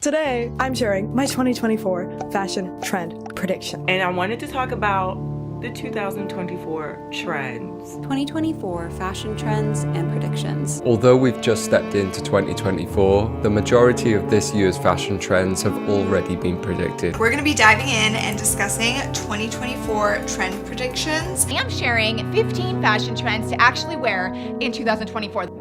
Today, I'm sharing my 2024 fashion trend prediction. And I wanted to talk about the 2024 trends. 2024 fashion trends and predictions. Although we've just stepped into 2024, the majority of this year's fashion trends have already been predicted. We're going to be diving in and discussing 2024 trend predictions. I'm sharing 15 fashion trends to actually wear in 2024.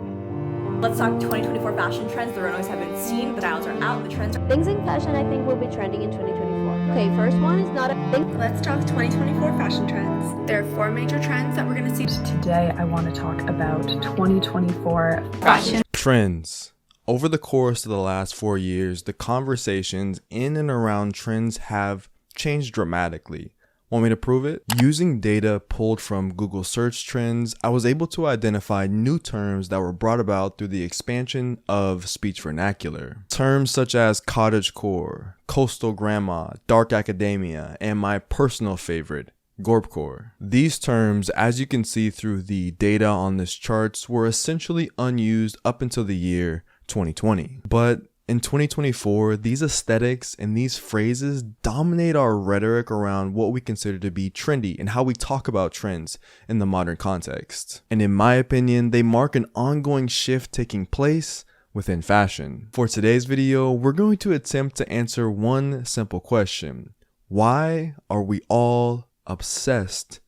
Let's talk 2024 fashion trends. The runways have been seen, the dials are out, the trends are... Things in fashion I think will be trending in 2024. Okay, first one is not a thing. Let's talk 2024 fashion trends. There are 4 major trends that we're going to see. Today I want to talk about 2024 fashion trends. Over the course of the last 4 years, the conversations in and around trends have changed dramatically. Want me to prove it? Using data pulled from Google search trends, I was able to identify new terms that were brought about through the expansion of speech vernacular. Terms such as cottagecore, coastal grandma, dark academia, and my personal favorite, gorpcore. These terms, as you can see through the data on this charts, were essentially unused up until the year 2020. But in 2024, these aesthetics and these phrases dominate our rhetoric around what we consider to be trendy and how we talk about trends in the modern context. And in my opinion, they mark an ongoing shift taking place within fashion. For today's video, we're going to attempt to answer one simple question. Why are we all obsessed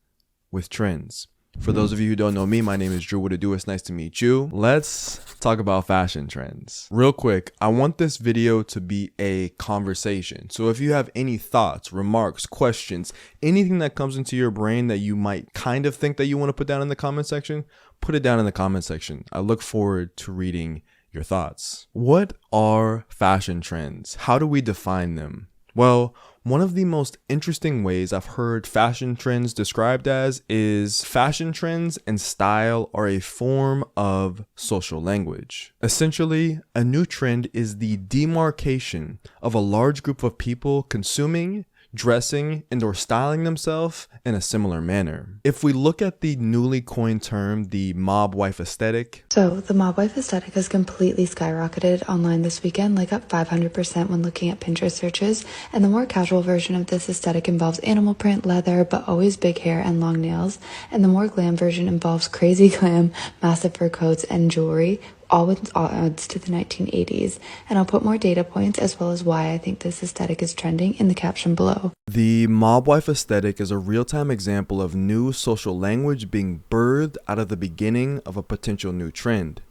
with trends? For those of you who don't know me, my name is Drew. What to do? It's nice to meet you. Let's talk about fashion trends. Real quick, I want this video to be a conversation. So if you have any thoughts, remarks, questions, anything that comes into your brain that you might kind of think that you want to put down in the comment section, put it down in the comment section. I look forward to reading your thoughts. What are fashion trends? How do we define them? Well, one of the most interesting ways I've heard fashion trends described as is fashion trends and style are a form of social language. Essentially, a new trend is the demarcation of a large group of people consuming, dressing, and or styling themselves in a similar manner. If we look at the newly coined term, the mob wife aesthetic. So the mob wife aesthetic has completely skyrocketed online this weekend, like up 500% when looking at Pinterest searches. And the more casual version of this aesthetic involves animal print, leather, but always big hair and long nails. And the more glam version involves crazy glam, massive fur coats, and jewelry, all with odds to the 1980s. And I'll put more data points as well as why I think this aesthetic is trending in the caption below. The mob wife aesthetic is a real-time example of new social language being birthed out of the beginning of a potential new trend.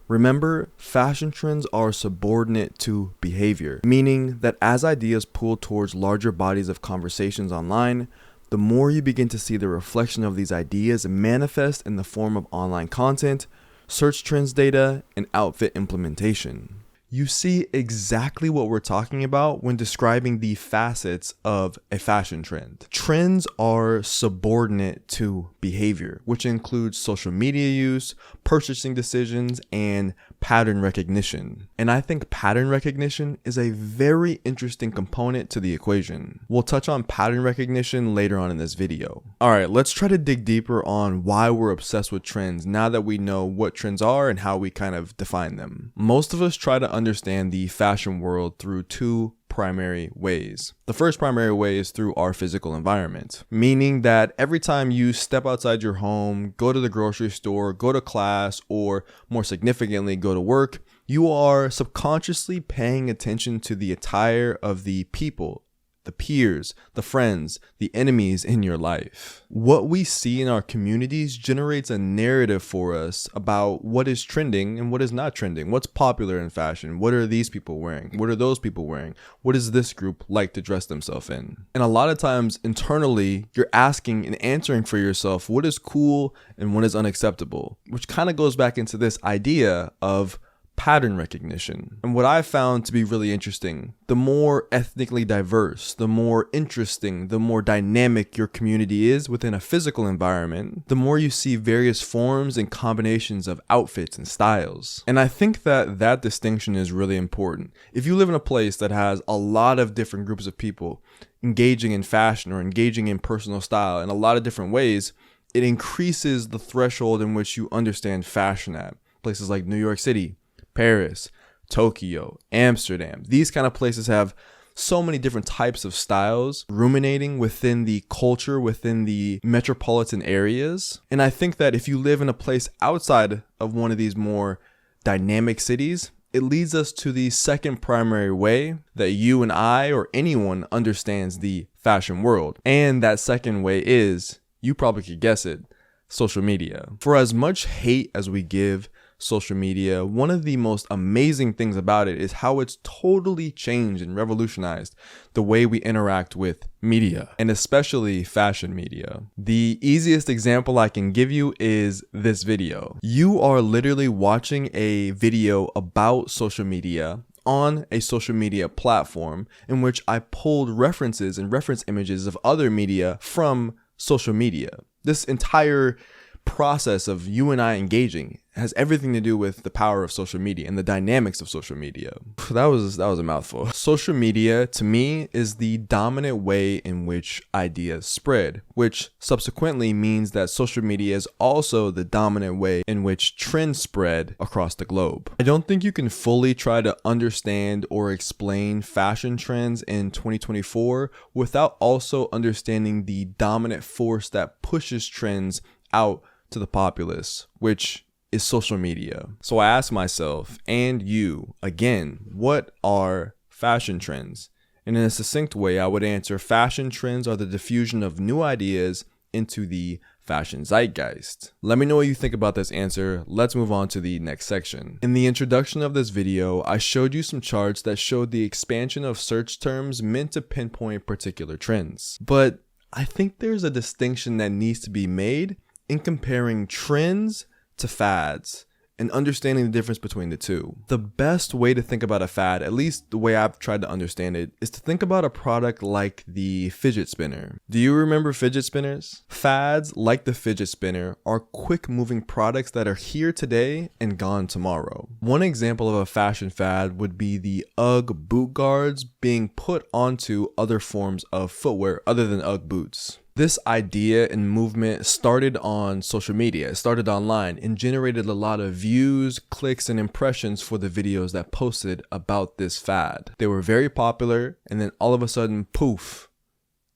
Remember, fashion trends are subordinate to behavior, meaning that as ideas pull towards larger bodies of conversations online, the more you begin to see the reflection of these ideas manifest in the form of online content, search trends data, and outfit implementation. You see exactly what we're talking about when describing the facets of a fashion trend. Trends are subordinate to behavior, which includes social media use, purchasing decisions, and pattern recognition. And I think pattern recognition is a very interesting component to the equation. We'll touch on pattern recognition later on in this video. All right, let's try to dig deeper on why we're obsessed with trends now that we know what trends are and how we kind of define them. Most of us try to understand the fashion world through 2 primary ways. The first primary way is through our physical environment, meaning that every time you step outside your home, go to the grocery store, go to class, or more significantly, go to work, you are subconsciously paying attention to the attire of the people, the peers, the friends, the enemies in your life. What we see in our communities generates a narrative for us about what is trending and what is not trending. What's popular in fashion? What are these people wearing? What are those people wearing? What does this group like to dress themselves in? And a lot of times internally, you're asking and answering for yourself what is cool and what is unacceptable, which kind of goes back into this idea of pattern recognition. And what I found to be really interesting, the more ethnically diverse, the more interesting, the more dynamic your community is within a physical environment, the more you see various forms and combinations of outfits and styles. And I think that that distinction is really important. If you live in a place that has a lot of different groups of people engaging in fashion or engaging in personal style in a lot of different ways, it increases the threshold in which you understand fashion at. Places like New York City, Paris, Tokyo, Amsterdam. These kind of places have so many different types of styles ruminating within the culture, within the metropolitan areas. And I think that if you live in a place outside of one of these more dynamic cities, it leads us to the second primary way that you and I or anyone understands the fashion world. And that second way is, you probably could guess it, social media. For as much hate as we give social media, one of the most amazing things about it is how it's totally changed and revolutionized the way we interact with media, and especially fashion media. The easiest example I can give you is this video. You are literally watching a video about social media on a social media platform in which I pulled references and reference images of other media from social media. This entire process of you and I engaging has everything to do with the power of social media and the dynamics of social media. That was a mouthful. Social media to me is the dominant way in which ideas spread, which subsequently means that social media is also the dominant way in which trends spread across the globe. I don't think you can fully try to understand or explain fashion trends in 2024 without also understanding the dominant force that pushes trends out to the populace, which is social media. So I ask myself and you again, what are fashion trends? And in a succinct way, I would answer fashion trends are the diffusion of new ideas into the fashion zeitgeist. Let me know what you think about this answer. Let's move on to the next section. In the introduction of this video, I showed you some charts that showed the expansion of search terms meant to pinpoint particular trends. But I think there's a distinction that needs to be made in comparing trends to fads and understanding the difference between the two. The best way to think about a fad, at least the way I've tried to understand it, is to think about a product like the fidget spinner. Do you remember fidget spinners? Fads like the fidget spinner are quick moving products that are here today and gone tomorrow. One example of a fashion fad would be the UGG boot guards being put onto other forms of footwear other than UGG boots. This idea and movement started on social media, it started online, and generated a lot of views, clicks, and impressions for the videos that posted about this fad. They were very popular, and then all of a sudden, poof,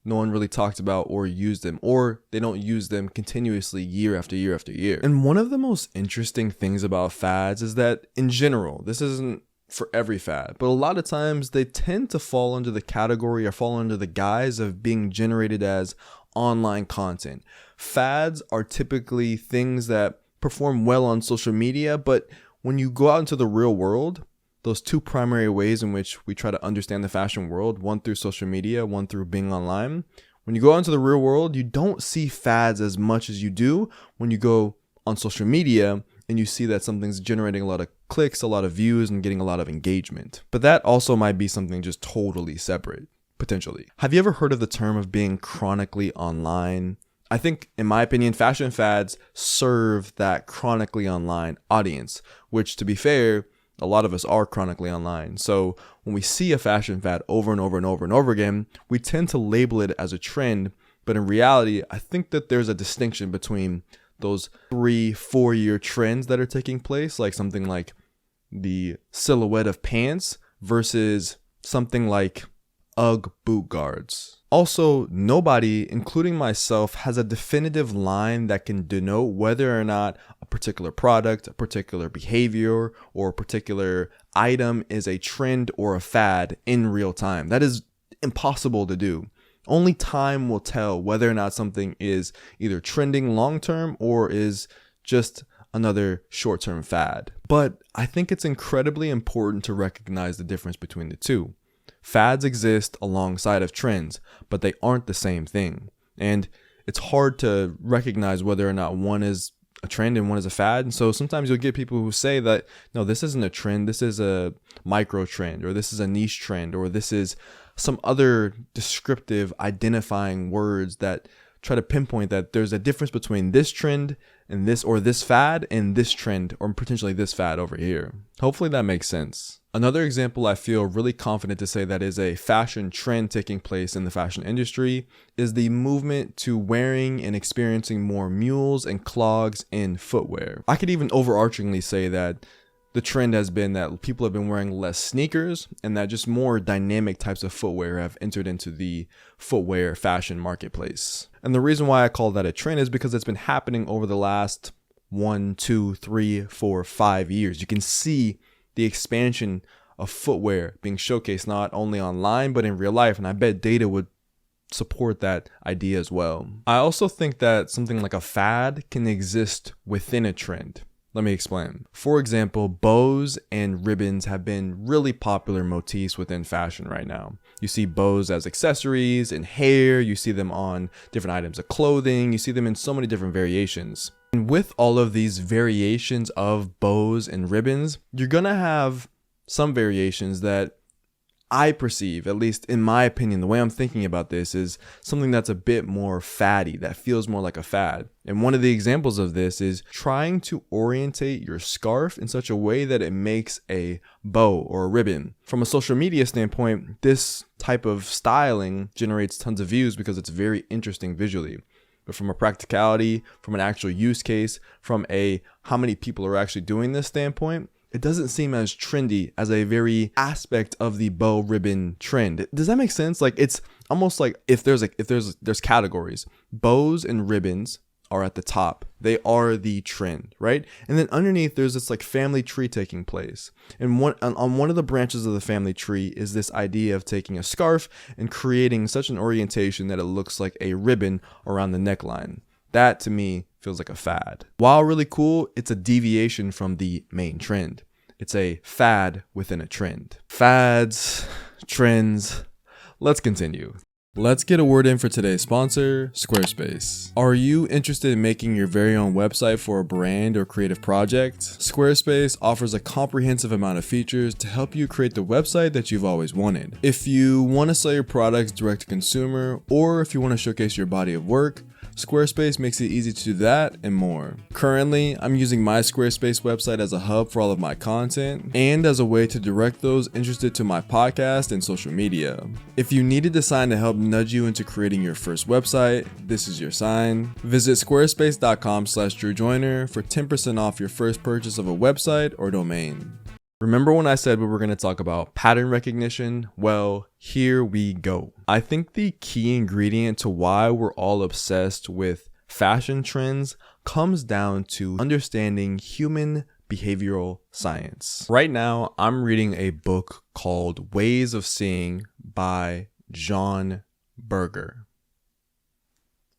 no one really talked about or used them, or they don't use them continuously year after year after year. And one of the most interesting things about fads is that in general, this isn't for every fad, but a lot of times they tend to fall under the category or fall under the guise of being generated as online content. Fads are typically things that perform well on social media, but when you go out into the real world, those two primary ways in which we try to understand the fashion world, one through social media, one through being online. When you go out into the real world, you don't see fads as much as you do when you go on social media and you see that something's generating a lot of clicks, a lot of views, and getting a lot of engagement. But that also might be something just totally separate. Potentially. Have you ever heard of the term of being chronically online? I think, in my opinion, fashion fads serve that chronically online audience, which, to be fair, a lot of us are chronically online. So when we see a fashion fad over and over and over and over again, we tend to label it as a trend. But in reality, I think that there's a distinction between those 3-4 year trends that are taking place, like something like the silhouette of pants versus something like UGG boot guards. Also, nobody, including myself, has a definitive line that can denote whether or not a particular product, a particular behavior, or a particular item is a trend or a fad in real time. That is impossible to do. Only time will tell whether or not something is either trending long term or is just another short-term fad. But I think it's incredibly important to recognize the difference between the two. Fads exist alongside of trends, but they aren't the same thing. And it's hard to recognize whether or not one is a trend and one is a fad. And so sometimes you'll get people who say that, no, this isn't a trend, this is a micro trend, or this is a niche trend, or this is some other descriptive identifying words that try to pinpoint that there's a difference between this trend and this, or this fad and this trend, or potentially this fad over here. Hopefully that makes sense. Another example I feel really confident to say that is a fashion trend taking place in the fashion industry is the movement to wearing and experiencing more mules and clogs in footwear. I could even overarchingly say that the trend has been that people have been wearing less sneakers and that just more dynamic types of footwear have entered into the footwear fashion marketplace. And the reason why I call that a trend is because it's been happening over the last 1, 2, 3, 4, 5 years. You can see the expansion of footwear being showcased not only online but in real life, and I bet data would support that idea as well. I also think that something like a fad can exist within a trend. Let me explain. For example, bows and ribbons have been really popular motifs within fashion right now. You see bows as accessories in hair, you see them on different items of clothing, you see them in so many different variations. And with all of these variations of bows and ribbons, you're gonna have some variations that I perceive, at least in my opinion, the way I'm thinking about this is something that's a bit more faddy, that feels more like a fad. And one of the examples of this is trying to orientate your scarf in such a way that it makes a bow or a ribbon. From a social media standpoint, this type of styling generates tons of views because it's very interesting visually. But from a practicality, from an actual use case, from a how many people are actually doing this standpoint, it doesn't seem as trendy as a very aspect of the bow ribbon trend. Does that make sense? Like, it's almost like if there's categories, bows and ribbons are at the top. They are the trend, right? And then underneath there's this like family tree taking place. And on one of the branches of the family tree is this idea of taking a scarf and creating such an orientation that it looks like a ribbon around the neckline. That to me feels like a fad. While really cool, it's a deviation from the main trend. It's a fad within a trend. Fads, trends. Let's continue. Let's get a word in for today's sponsor, Squarespace. Are you interested in making your very own website for a brand or creative project? Squarespace offers a comprehensive amount of features to help you create the website that you've always wanted. If you want to sell your products direct to consumer, or if you want to showcase your body of work, Squarespace makes it easy to do that and more. Currently, I'm using my Squarespace website as a hub for all of my content and as a way to direct those interested to my podcast and social media. If you need a design to help nudge you into creating your first website, this is your sign. Visit squarespace.com/DrewJoyner for 10% off your first purchase of a website or domain. Remember when I said we were going to talk about pattern recognition? Well, here we go. I think the key ingredient to why we're all obsessed with fashion trends comes down to understanding human behavioral science. Right now, I'm reading a book called Ways of Seeing by John Berger.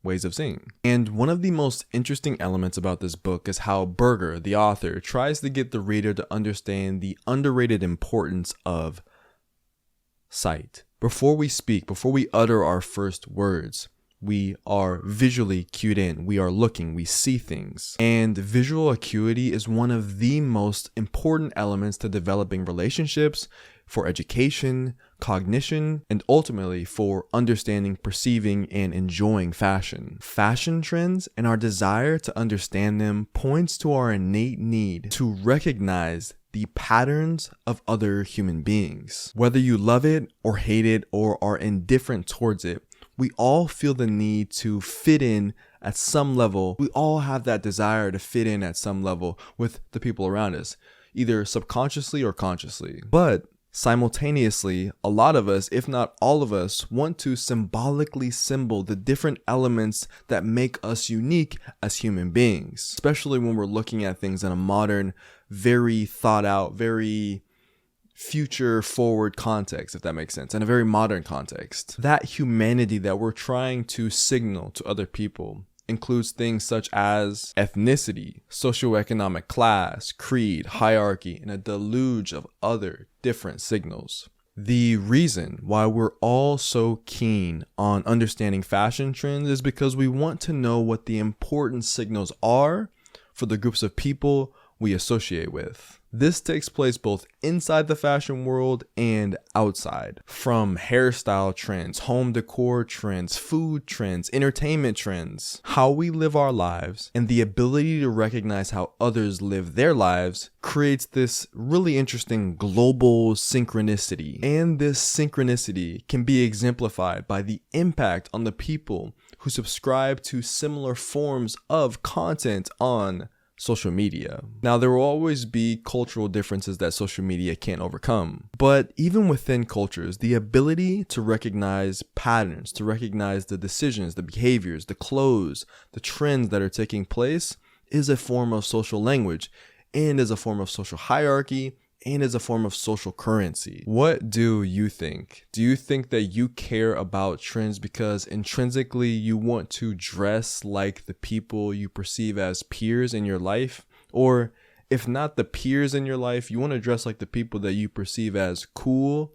Ways of Seeing. And one of the most interesting elements about this book is how Berger, the author, tries to get the reader to understand the underrated importance of sight. Before we speak, before we utter our first words, we are visually cued in. We are looking, we see things. And visual acuity is one of the most important elements to developing relationships, for education, cognition, and ultimately for understanding, perceiving, and enjoying fashion. Fashion trends and our desire to understand them points to our innate need to recognize the patterns of other human beings. Whether you love it or hate it or are indifferent towards it, we all feel the need to fit in at some level. We all have that desire to fit in at some level with the people around us, either subconsciously or consciously. But simultaneously, a lot of us, if not all of us, want to symbolically symbol the different elements that make us unique as human beings, especially when we're looking at things in a modern, very thought out, very future forward context, if that makes sense, in a very modern context. That humanity that we're trying to signal to other people includes things such as ethnicity, socioeconomic class, creed, hierarchy, and a deluge of other different signals. The reason why we're all so keen on understanding fashion trends is because we want to know what the important signals are for the groups of people we associate with. This takes place both inside the fashion world and outside. From hairstyle trends, home decor trends, food trends, entertainment trends, how we live our lives, and the ability to recognize how others live their lives creates this really interesting global synchronicity. And this synchronicity can be exemplified by the impact on the people who subscribe to similar forms of content on social media. Now, there will always be cultural differences that social media can't overcome. But even within cultures, the ability to recognize patterns, to recognize the decisions, the behaviors, the clothes, the trends that are taking place is a form of social language and is a form of social hierarchy and is a form of social currency. What do you think? Do you think that you care about trends because intrinsically you want to dress like the people you perceive as peers in your life? Or if not the peers in your life, you want to dress like the people that you perceive as cool,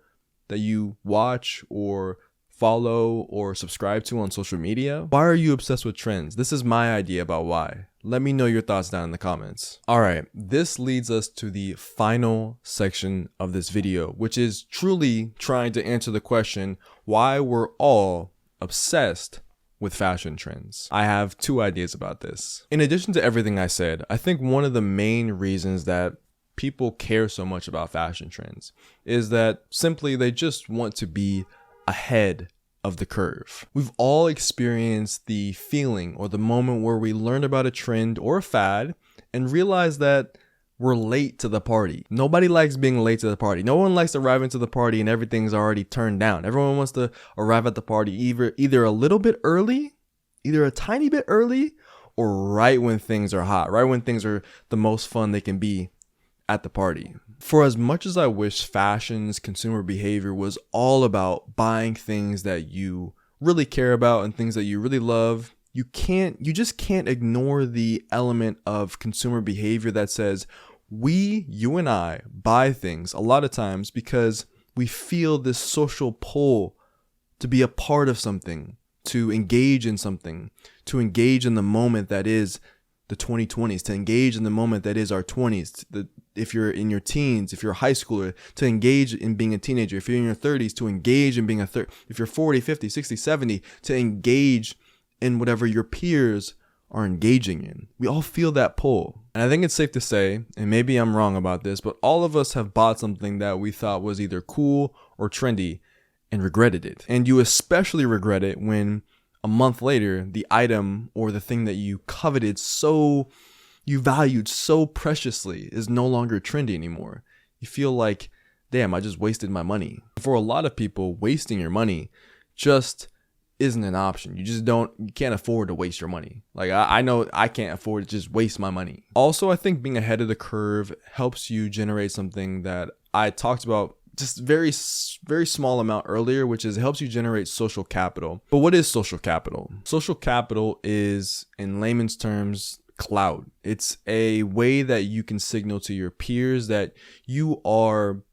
that you watch or follow or subscribe to on social media? Why are you obsessed with trends? This is my idea about why. Let me know your thoughts down in the comments. All right, this leads us to the final section of this video, which is truly trying to answer the question why we're all obsessed with fashion trends. I have two ideas about this. In addition to everything I said, I think one of the main reasons that people care so much about fashion trends is that simply they just want to be ahead of the curve. We've all experienced the feeling or the moment where we learned about a trend or a fad and realized that we're late to the party. Nobody likes being late to the party. No one likes arriving to the party and everything's already turned down. Everyone wants to arrive at the party either a little bit early, either a tiny bit early, or right when things are hot, right when things are the most fun they can be at the party. For as much as I wish fashion's consumer behavior was all about buying things that you really care about and things that you really love, you just can't ignore the element of consumer behavior that says you and I buy things a lot of times because we feel this social pull to be a part of something, to engage in something, to engage in the moment that is the 2020s, to engage in the moment that is our 20s, if you're in your teens, if you're a high schooler, to engage in being a teenager, if you're in your 30s, to engage in being if you're 40, 50, 60, 70, to engage in whatever your peers are engaging in. We all feel that pull. And I think it's safe to say, and maybe I'm wrong about this, but all of us have bought something that we thought was either cool or trendy and regretted it. And you especially regret it when a month later, the item or the thing that you coveted you valued so preciously is no longer trendy anymore. You feel like, damn, I just wasted my money. For a lot of people, wasting your money just isn't an option. You can't afford to waste your money. Like I know I can't afford to just waste my money. Also, I think being ahead of the curve helps you generate something that I talked about just very small amount earlier, which is it helps you generate social capital. But what is social capital? Social capital is, in layman's terms, clout. It's a way that you can signal to your peers that you are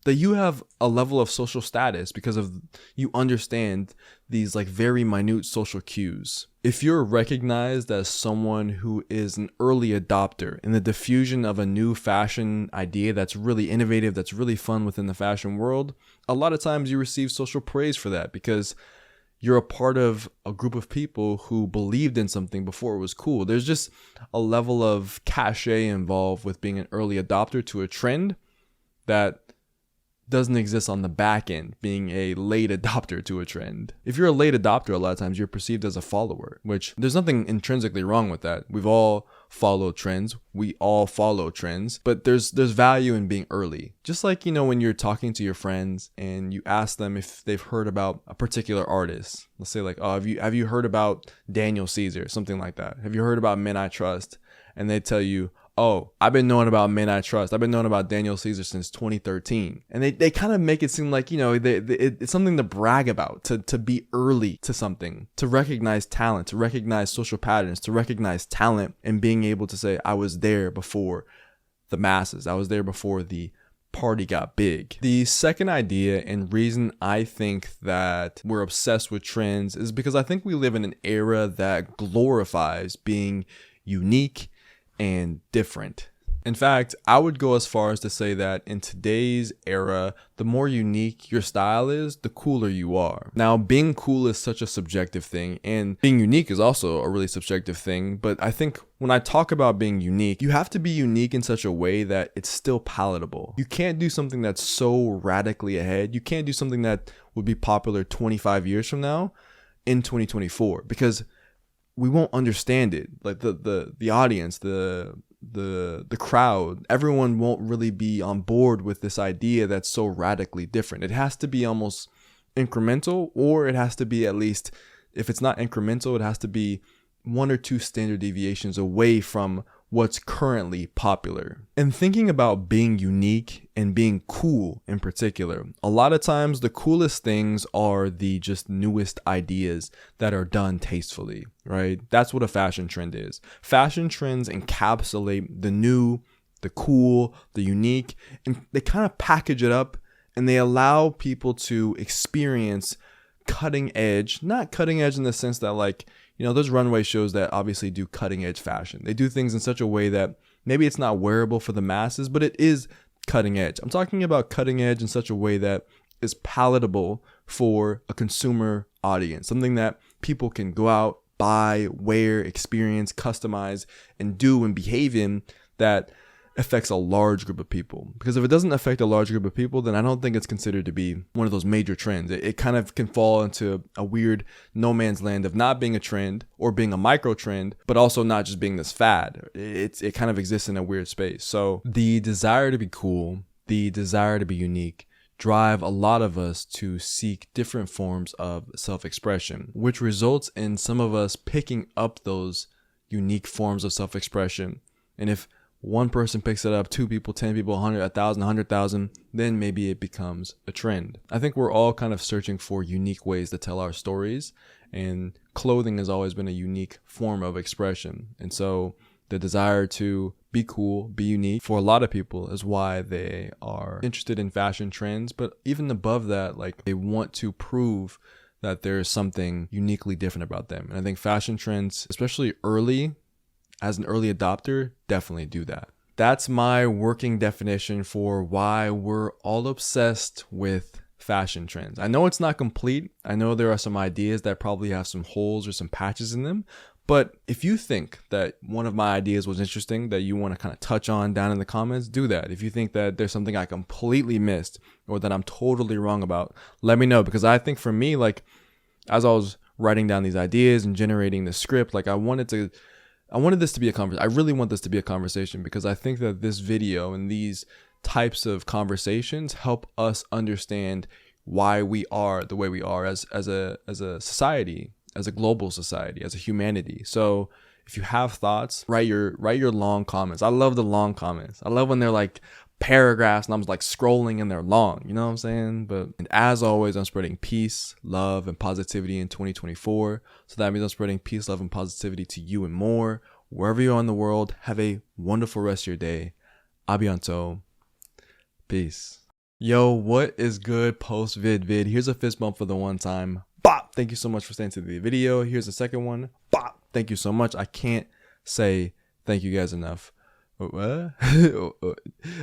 that you have a level of social status because of you understand these like very minute social cues. If you're recognized as someone who is an early adopter in the diffusion of a new fashion idea that's really innovative, that's really fun within the fashion world, a lot of times you receive social praise for that because you're a part of a group of people who believed in something before it was cool. There's just a level of cachet involved with being an early adopter to a trend that doesn't exist on the back end, being a late adopter to a trend. If you're a late adopter, a lot of times you're perceived as a follower, which there's nothing intrinsically wrong with that. We've all followed trends. We all follow trends, but there's value in being early. Just like, when you're talking to your friends and you ask them if they've heard about a particular artist. Let's say like, oh, have you heard about Daniel Caesar? Something like that. Have you heard about Men I Trust? And they tell you, oh, I've been knowing about Men I Trust. I've been knowing about Daniel Caesar since 2013. And they kind of make it seem like, it's something to brag about, to be early to something, to recognize talent, to recognize social patterns, to recognize talent and being able to say, I was there before the masses. I was there before the party got big. The second idea and reason I think that we're obsessed with trends is because I think we live in an era that glorifies being unique and different. In fact, I would go as far as to say that in today's era, the more unique your style is, the cooler you are. Now, being cool is such a subjective thing, and being unique is also a really subjective thing. But I think when I talk about being unique, you have to be unique in such a way that it's still palatable. You can't do something that's so radically ahead. You can't do something that would be popular 25 years from now in 2024, because we won't understand it. Like the audience, the crowd, everyone won't really be on board with this idea that's so radically different. It has to be almost incremental, or it has to be, at least if it's not incremental, it has to be 1 or 2 standard deviations away from what's currently popular. And thinking about being unique and being cool in particular, a lot of times the coolest things are the just newest ideas that are done tastefully, right? That's what a fashion trend is. Fashion trends encapsulate the new, the cool, the unique, and they kind of package it up, and they allow people to experience cutting edge, not cutting edge in the sense that, like, you know, there's runway shows that obviously do cutting edge fashion. They do things in such a way that maybe it's not wearable for the masses, but it is cutting edge. I'm talking about cutting edge in such a way that is palatable for a consumer audience, something that people can go out, buy, wear, experience, customize, and do and behave in, that affects a large group of people. Because if it doesn't affect a large group of people, then I don't think it's considered to be one of those major trends. It kind of can fall into a weird no man's land of not being a trend or being a micro trend, but also not just being this fad. It kind of exists in a weird space. So the desire to be cool, the desire to be unique, drive a lot of us to seek different forms of self-expression, which results in some of us picking up those unique forms of self-expression. And if one person picks it up, 2 people, 10 people, 100, 1,000, 100,000, then maybe it becomes a trend. I think we're all kind of searching for unique ways to tell our stories, and clothing has always been a unique form of expression. And so the desire to be cool, be unique for a lot of people is why they are interested in fashion trends. But even above that, like, they want to prove that there's something uniquely different about them. And I think fashion trends, especially early, as an early adopter, definitely do that. That's my working definition for why we're all obsessed with fashion trends. I know it's not complete. I know there are some ideas that probably have some holes or some patches in them. But if you think that one of my ideas was interesting that you want to kind of touch on down in the comments, do that. If you think that there's something I completely missed or that I'm totally wrong about, let me know. Because I think for me, like, as I was writing down these ideas and generating the script, like, I wanted this to be a conversation. I really want this to be a conversation, because I think that this video and these types of conversations help us understand why we are the way we are as a society, as a global society, as a humanity. So if you have thoughts, write your long comments. I love the long comments. I love when they're like paragraphs and I'm like scrolling and they're long, you know what I'm saying? And as always, I'm spreading peace, love, and positivity in 2024. So that means I'm spreading peace, love, and positivity to you and more. Wherever you are in the world, have a wonderful rest of your day. A bientôt. Peace. Yo, what is good post vid? Here's a fist bump for the one time. Bop! Thank you so much for staying to the video. Here's the second one. Bop! Thank you so much. I can't say thank you guys enough. What?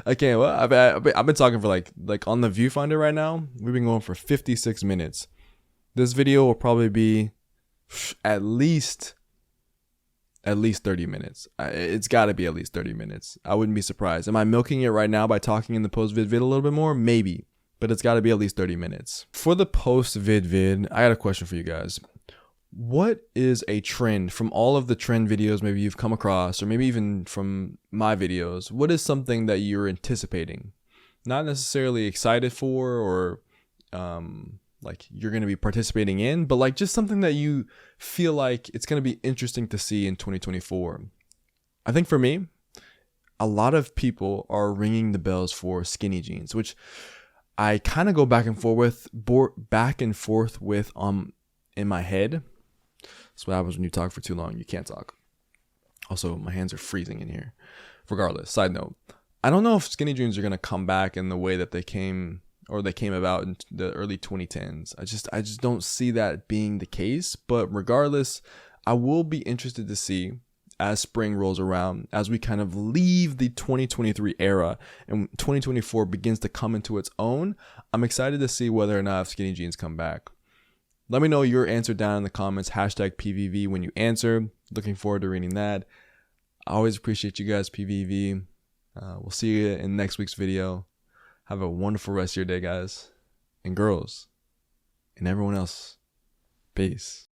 I can't. What? I've been talking for like on the viewfinder right now. We've been going for 56 minutes. This video will probably be at least 30 minutes. It's got to be at least 30 minutes. I wouldn't be surprised. Am I milking it right now by talking in the post vid a little bit more? Maybe, but it's got to be at least 30 minutes. For the post vid, I got a question for you guys. What is a trend from all of the trend videos maybe you've come across, or maybe even from my videos? What is something that you're anticipating? Not necessarily excited for, or like you're going to be participating in, but like just something that you feel like it's going to be interesting to see in 2024. I think for me, a lot of people are ringing the bells for skinny jeans, which I kind of go back and forth with in my head. That's what happens when you talk for too long. You can't talk. Also, my hands are freezing in here. Regardless, side note, I don't know if skinny jeans are going to come back in the way that they came about in the early 2010s. I just don't see that being the case. But regardless, I will be interested to see, as spring rolls around, as we kind of leave the 2023 era and 2024 begins to come into its own, I'm excited to see whether or not skinny jeans come back. Let me know your answer down in the comments. Hashtag PVV when you answer. Looking forward to reading that. I always appreciate you guys, PVV. We'll see you in next week's video. Have a wonderful rest of your day, guys and girls, and everyone else. Peace.